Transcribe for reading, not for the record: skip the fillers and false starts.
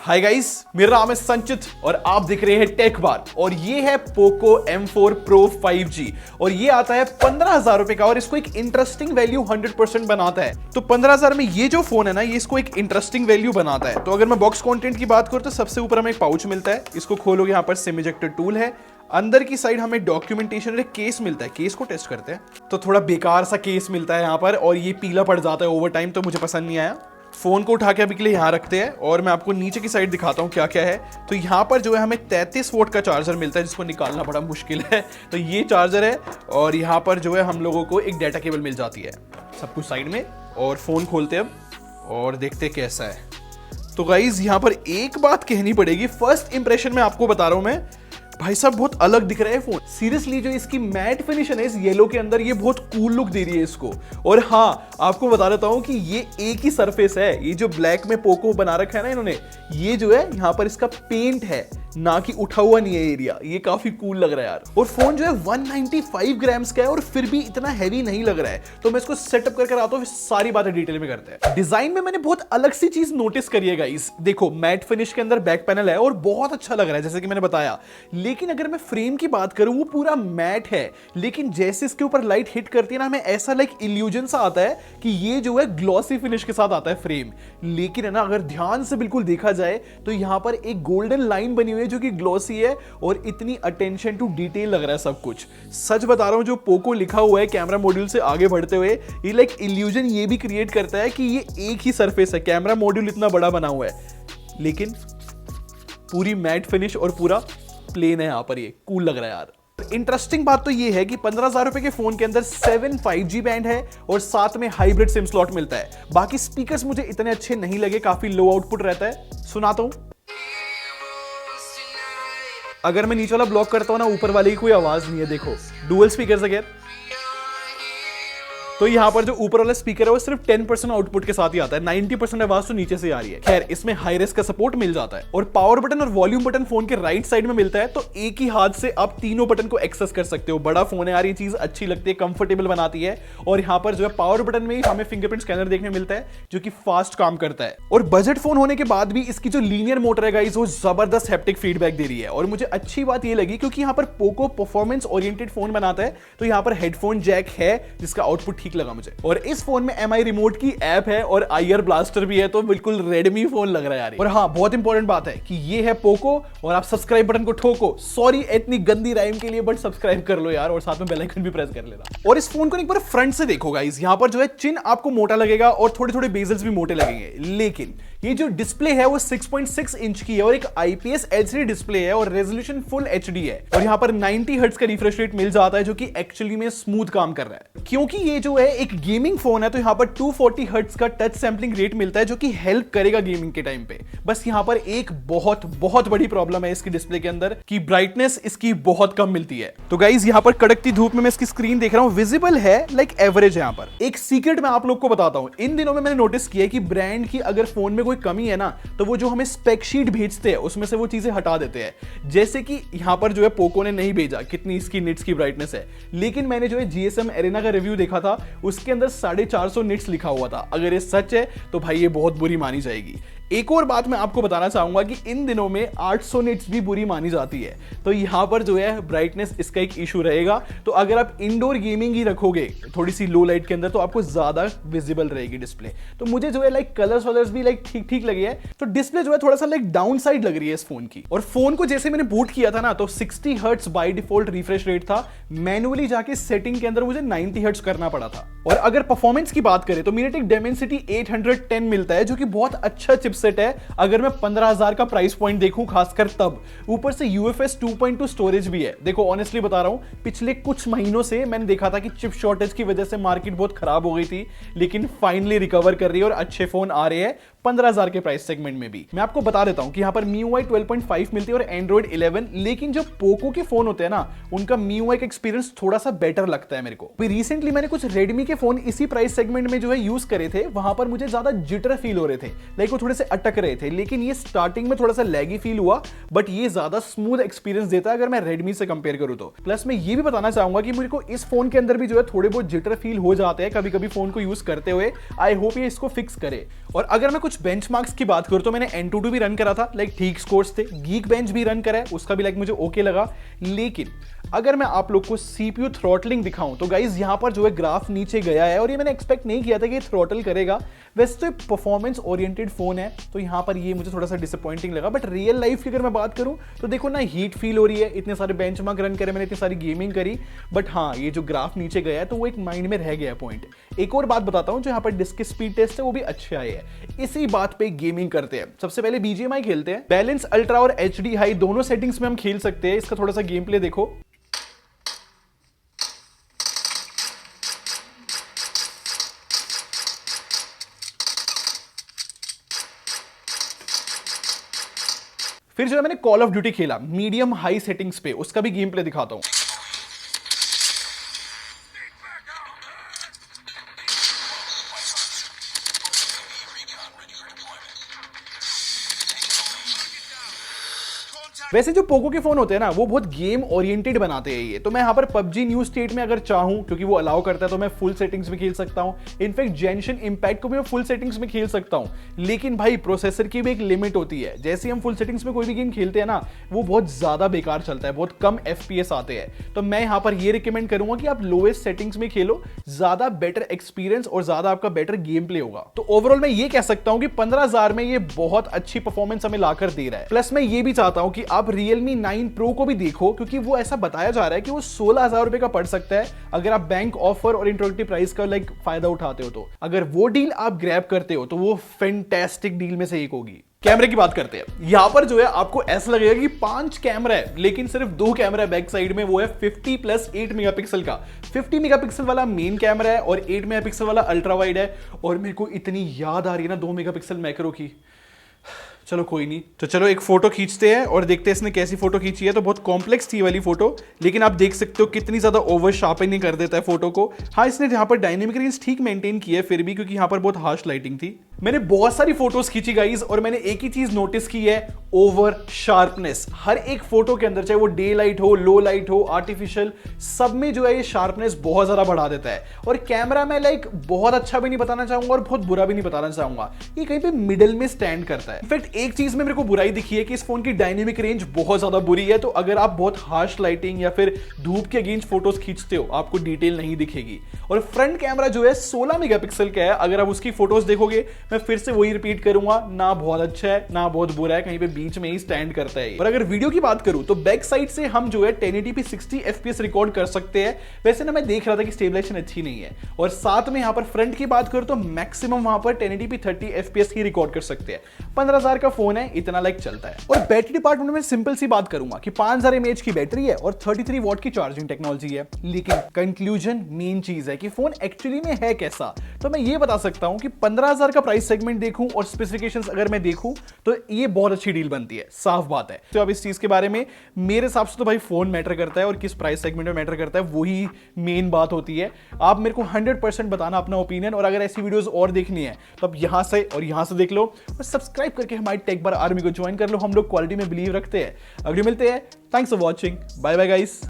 Hi guys, मेरा नाम है संचित और आप देख रहे हैं टेक बार। और ये है पोको M4 Pro 5G और ये आता है 15,000 रुपए का और इसको एक इंटरेस्टिंग वैल्यू 100% बनाता है। तो 15,000 में ये जो फोन है ना, ये इसको एक इंटरेस्टिंग वैल्यू बनाता है। तो अगर मैं बॉक्स कंटेंट की बात करूं तो सबसे ऊपर हमें एक पाउच मिलता है, इसको खोलोगे यहाँ पर सिम इजेक्टर टूल है, अंदर की साइड हमें डॉक्यूमेंटेशन और एक केस मिलता है। केस को टेस्ट करते हैं। तो थोड़ा बेकार सा केस मिलता है यहाँ पर और ये पीला पड़ जाता है ओवर टाइम, तो मुझे पसंद नहीं आया। फोन को उठा के अभी के लिए यहाँ रखते हैं और मैं आपको नीचे की साइड दिखाता हूँ क्या क्या है। तो यहाँ पर जो है हमें 33 वोल्ट का चार्जर मिलता है जिसको निकालना बड़ा मुश्किल है। तो ये चार्जर है और यहाँ पर जो है हम लोगों को एक डाटा केबल मिल जाती है। सब कुछ साइड में और फोन खोलते हैं अब और देखते हैं कैसा है। तो गाइज यहाँ पर एक बात कहनी पड़ेगी, फर्स्ट इंप्रेशन में आपको बता रहा हूँ मैं, भाई साहब बहुत अलग दिख रहा है फोन। सीरियसली जो इसकी मैट फिनिशन है इस येलो के अंदर, ये बहुत कूल लुक दे रही है इसको। और हाँ, आपको बता देता हूं कि ये एक ही सरफेस है। ये जो ब्लैक में पोको बना रखा है ना इन्होंने, ये जो है यहाँ पर इसका पेंट है, ना कि उठा हुआ नहीं है एरिया। ये काफी कूल लग रहा है यार। और फोन जो है 195 ग्राम्स का है और फिर भी इतना हैवी नहीं लग रहा है। तो मैं इसको सेटअप करके आता हूँ, सारी बातें डिटेल में करते हैं। डिजाइन में मैंने बहुत अलग सी चीज नोटिस करी है गाइस। देखो, मैट फिनिश के अंदर बैक पैनल है और बहुत अच्छा लग रहा है जैसे कि मैंने बताया। लेकिन अगर मैं फ्रेम की बात करूं, वो पूरा मैट है, लेकिन जैसे इसके ऊपर लाइट हिट करती है ना, हमें ऐसा लाइक इल्यूजन सा आता है कि ये जो है ग्लॉसी फिनिश के साथ आता है फ्रेम। लेकिन है ना, अगर ध्यान से बिल्कुल देखा जाए तो यहां पर एक गोल्डन लाइन बनी हुई है जो कि ग्लॉसी है और इतनी अटेंशन टू डिटेल लग रहा है सब कुछ। सच बता रहा हूं, जो पोको लिखा हुआ है कैमरा मॉड्यूल से आगे बढ़ते हुए, ये लाइक इल्यूजन ये भी क्रिएट करता है कि ये एक ही सरफेस है। कैमरा मॉड्यूल इतना बड़ा बना हुआ है लेकिन पूरी मैट फिनिश और पूरा प्लेन है। यहाँ पर ये कूल लग रहा है यार। इंटरेस्टिंग बात तो ये है कि 15,000 रुपए के फोन के अंदर 7 5G बैंड है और साथ में हाइब्रिड सिम स्लॉट मिलता है। बाकी स्पीकर्स मुझे इतने अच्छे नहीं लगे, काफी लो आउटपुट रहता है। सुनाता हूं, अगर मैं नीचे वाला ब्लॉक करता हूं ना, ऊपर वाले की कोई आवाज नहीं है। देखो, डुअल स्पीकर अगेन। तो यहाँ पर जो ऊपर वाला स्पीकर है वो सिर्फ 10% आउटपुट के साथ ही आता है, 90% आवाज तो नीचे से आ रही है। खैर, इसमें हाई रेस का सपोर्ट मिल जाता है और पावर बटन और वॉल्यूम बटन फोन के राइट साइड में मिलता है। तो एक ही हाथ से आप तीनों बटन को एक्सेस कर सकते हो। बड़ा फोन है यार, ये चीज अच्छी लगती है, कंफर्टेबल बनाती है। और यहाँ पर जो है पावर बटन में ही हमें फिंगरप्रिंट स्कैनर देखने मिलता है जो कि फास्ट काम करता है। और बजट फोन होने के बाद भी इसकी जो लीनियर मोटर है गाइस, वो जबरदस्त हैप्टिक फीडबैक दे रही है। और मुझे अच्छी बात ये लगी क्योंकि यहाँ पर पोको परफॉर्मेंस ओरिएंटेड फोन बनाता है, तो यहाँ पर हेडफोन जैक है जिसका आउटपुट ठीक लगा मुझे। और इस फोन में MI रिमोट की ऐप है और IR ब्लास्टर भी है, तो बिल्कुल रेडमी फोन लग रहा है यार। और हाँ, बहुत इंपॉर्टेंट बात है कि ये है पोको और आप सब्सक्राइब बटन को ठोको। सॉरी इतनी गंदी राइम के लिए, बट सब्सक्राइब कर लो यार और साथ में बेल आइकन भी प्रेस कर लेना। और इस फोन को एक बार फ्रंट से देखो गाइस, यहाँ पर जो है चिन आपको मोटा लगेगा और थोड़े थोड़े बेजल्स भी मोटे लगेंगे। लेकिन ये जो डिस्प्ले है वो 6.6 इंच की है और एक IPS LCD डिस्प्ले है और रेजोल्यूशन फुल HD है। और यहाँ पर 90 हर्ट्ज का रिफ्रेश रेट मिल जाता है जो कि एक्चुअली में स्मूथ काम कर रहा है। क्योंकि ये जो है एक गेमिंग फोन है, तो यहाँ पर 240 हर्ट्ज का टच सैंपलिंग रेट मिलता है जो कि हेल्प करेगा गेमिंग के टाइम पे। बस यहाँ पर एक बहुत बहुत बड़ी प्रॉब्लम है इसकी डिस्प्ले के अंदर कि ब्राइटनेस इसकी बहुत कम मिलती है। तो गाइज यहाँ पर कड़कती धूप में मैं इसकी स्क्रीन देख रहा हूँ, विजिबल है लाइक एवरेज। यहाँ पर एक सीक्रेट मैं आप लोग को बताता हूँ। इन दिनों में मैंने नोटिस किया कि ब्रांड की अगर फोन में कोई कमी है ना, तो वो जो हमें स्पेक शीट भेजते हैं उसमें से वो चीजें हटा देते हैं। जैसे कि यहाँ पर जो है पोको ने नहीं भेजा कितनी इसकी निट्स की ब्राइटनेस है, लेकिन मैंने जो है GSM एरेना का रिव्यू देखा था, उसके अंदर 450 निट्स लिखा हुआ था। अगर ये सच है तो भाई ये बहुत बुरी मानी जाएगी। एक और बात मैं आपको बताना चाहूंगा कि इन दिनों में 800 निट्स भी बुरी मानी जाती है, तो यहां पर जो है ब्राइटनेस इसका एक इशू रहेगा। तो अगर आप इंडोर गेमिंग ही रखोगे थोड़ी सी लो लाइट के अंदर, तो आपको ज्यादा विजिबल रहेगी डिस्प्ले। तो मुझे जो है लाइक कलर्स वलर्स भी लाइक ठीक ठीक लगे है। तो डिस्प्ले जो है थोड़ा सा लाइक डाउन साइड लग रही है इस फोन की। और फोन को जैसे मैंने बूट किया था ना, तो 60 hertz by default refresh rate था। मैनुअली जाके सेटिंग के अंदर मुझे 90 हर्ट्ज करना पड़ा था। और अगर परफॉर्मेंस की बात करें तो MediaTek Dimensity 810 मिलता है जो कि बहुत अच्छा चिपसेट है। अगर मैं 15,000 का प्राइस पॉइंट देखूं खासकर तब, ऊपर से UFS 2.2 स्टोरेज भी है। देखो ऑनेस्टली बता रहा हूं, पिछले कुछ महीनों से मैंने देखा था कि चिप शॉर्टेज की वजह से मार्केट बहुत खराब हो गई थी, लेकिन फाइनली रिकवर कर रही है और अच्छे फोन आ रहे हैं 15,000 के प्राइस सेगमेंट में भी। मैं आपको बता देता हूं कि यहाँ पर MIUI 12.5 मिलती है और Android 11, लेकिन जो पोको के फोन होते हैं ना, उनका MIUI का एक्सपीरियंस थोड़ा सा बेटर लगता है मेरे को। रिसेंटली मैंने कुछ रेडमी के फोन इसी प्राइस सेगमेंट में जो है यूज करे थे, वहां पर मुझे ज्यादा जिटर फील हो रहे थे, लाइक वो थोड़े से अटक रहे थे। लेकिन ये स्टार्टिंग में थोड़ा सा लैगी फील हुआ, बट ये ज्यादा स्मूथ एक्सपीरियंस देता है अगर मैं रेडमी से कंपेयर करूं तो। प्लस मैं ये भी बताना चाहूंगा कि मुझे को इस फोन के अंदर भी जो है थोड़े बहुत जिटर फील हो जाते हैं कभी कभी फोन को यूज करते हुए। आई होप ये इसको फिक्स करे। और अगर मैं कुछ कुछ बेंचमार्क्स की बात करूं तो मैंने Antutu भी रन करा था, लाइक ठीक स्कोर्स थे। Geekbench भी रन करा है, उसका भी लाइक मुझे ओके लगा। लेकिन अगर मैं आप लोग को CPU थ्रॉटलिंग दिखाऊं तो गाइज यहां पर जो है ग्राफ नीचे गया है, और ये मैंने एक्सपेक्ट नहीं किया था कि ये थ्रॉटल करेगा। वैसे तो परफॉर्मेंस ओरिएंटेड फोन है, तो यहां पर ये मुझे थोड़ा सा डिसअपॉइंटिंग लगा। बट रियल लाइफ की अगर मैं बात करूं तो देखो ना, हीट फील हो रही है, इतने सारे बेंचमार्क रन करे मैंने, इतनी सारी गेमिंग करी। बट हाँ, ये जो ग्राफ नीचे गया है तो वो एक माइंड में रह गया पॉइंट। एक और बात बताता हूं, जो यहाँ पर डिस्क स्पीड टेस्ट है वो भी अच्छे आए हैं। इसी बात पे गेमिंग करते हैं। सबसे पहले BGMI खेलते हैं। बैलेंस अल्ट्रा और HD हाई दोनों सेटिंग्स में हम खेल सकते हैं। इसका थोड़ा सा गेम प्ले देखो। फिर जो है मैंने कॉल ऑफ ड्यूटी खेला मीडियम हाई सेटिंग्स पे, उसका भी गेम प्ले दिखाता हूं। वैसे जो पोको के फोन होते हैं ना, वो बहुत गेम ओरिएंटेड बनाते हैं ये। तो मैं यहाँ पर PUBG न्यू स्टेट में अगर चाहूँ, क्योंकि वो अलाउ करता है, तो मैं फुल सेटिंग्स में खेल सकता हूँ। इनफैक्ट जेंशन इम्पैक्ट को भी मैं फुल सेटिंग्स में खेल सकता हूँ। लेकिन भाई प्रोसेसर की भी एक लिमिट होती है। जैसे हम फुल सेटिंग्स में कोई भी गेम खेलते हैं ना, वो बहुत ज्यादा बेकार चलता है, बहुत कम FPS आते हैं। तो मैं यहाँ पर ये रिकमेंड करूंगा कि आप लोएस्ट सेटिंग्स में खेलो, ज्यादा बेटर एक्सपीरियंस और ज्यादा आपका बेटर गेम प्ले होगा। तो ओवरऑल मैं ये कह सकता हूँ कि 15,000 में ये बहुत अच्छी परफॉर्मेंस हमें लाकर दे रहा है। प्लस मैं ये भी चाहता हूँ कि आप Realme 9 Pro को भी देखो, क्योंकि वो ऐसा बताया जा रहा है कि वो 16,000 रुपए का पड़ सकता है अगर आप बैंक ऑफर और इंट्रोडक्टरी प्राइस का लाइक फायदा उठाते हो। तो अगर वो डील आप ग्रैब करते हो तो वो फैंटास्टिक डील में से एक होगी। कैमरे की बात करते हैं। यहां पर जो है आपको ऐसा लगेगा कि 5 कैमरा है, लेकिन सिर्फ 2 कैमरा है बैक साइड में। वो है 50 प्लस 8 मेगापिक्सल का। 50 मेगापिक्सल वाला मेन कैमरा है और 8 मेगापिक्सल वाला अल्ट्रा वाइड है। और मेरे को इतनी याद आ रही है ना 2 मेगापिक्सल मैक्रो की। चलो कोई नहीं, तो चलो एक फोटो खींचते हैं और देखते हैं इसने कैसी फोटो खींची है। तो बहुत कॉम्प्लेक्स थी वाली फोटो, लेकिन आप देख सकते हो कितनी ज्यादा ओवर शार्पनिंग कर देता है फोटो को। हाँ, इसने यहाँ पर डायनेमिक रेंज ठीक मेंटेन की है फिर भी, क्योंकि यहाँ पर बहुत हार्श लाइटिंग थी। मैंने बहुत सारी फोटोज खींची गाइज, और मैंने एक ही चीज नोटिस की है, ओवर शार्पनेस। हर एक फोटो के अंदर, चाहे वो डे लाइट हो, लो लाइट हो, आर्टिफिशियल, सब में जो है ये शार्पनेस बहुत ज्यादा बढ़ा देता है। और कैमरा में लाइक बहुत अच्छा भी नहीं बताना चाहूंगा और बहुत बुरा भी नहीं बताना चाहूंगा, ये कहीं पे मिडिल में स्टैंड करता है। इनफैक्ट एक चीज में मेरे को बुराई दिखी है कि इस फोन की डायनेमिक रेंज बहुत ज्यादा बुरी है। तो अगर आप बहुत हार्श लाइटिंग या फिर धूप के अगेंस्ट फोटोज खींचते हो, आपको डिटेल नहीं दिखेगी। और फ्रंट कैमरा जो है 16 मेगापिक्सल का है। अगर आप उसकी फोटोज देखोगे, मैं फिर से वही रिपीट करूंगा, ना बहुत अच्छा है ना बहुत बुरा है, कहीं पे बीच में ही स्टैंड करता है। और अगर वीडियो की बात करूं तो बैक साइड से हम जो है 1080p 60 FPS रिकॉर्ड कर सकते हैं। वैसे ना मैं देख रहा था कि स्टेबलाइजेशन अच्छी नहीं है। और साथ में यहां पर फ्रंट की बात करूं तो मैक्सिमम वहां पर 1080p 30 FPS ही रिकॉर्ड कर सकते हैं। 15,000 का फोन है, इतना लाइक चलता है। और बैटरी डिपार्टमेंट में सिंपल सी बात करूंगा कि 5000 mAh की बैटरी है और 33 वॉट की चार्जिंग टेक्नोलॉजी है। लेकिन कंक्लूजन मेन चीज है कि फोन एक्चुअली में है कैसा। तो मैं ये बता सकता हूं कि 15,000 का प्राइस सेगमेंट देखूं और स्पेसिफिकेशंस अगर मैं देखूं तो ये बहुत अच्छी डील बनती है, साफ बात है। तो अब इस चीज के बारे में मेरे हिसाब से तो भाई फोन मैटर करता है और किस प्राइस सेगमेंट में मैटर करता है, वही मेन बात होती है। आप मेरे को 100% बताना अपना ओपिनियन। और अगर ऐसी वीडियोस और देखनी है तो अब यहां से और यहां से देख लो, और सब्सक्राइब करके हमारी टेक बार आर्मी को ज्वाइन कर लो। हम लोग क्वालिटी में बिलीव रखते हैं। अगले मिलते हैं। Thanks for watching. Bye bye guys.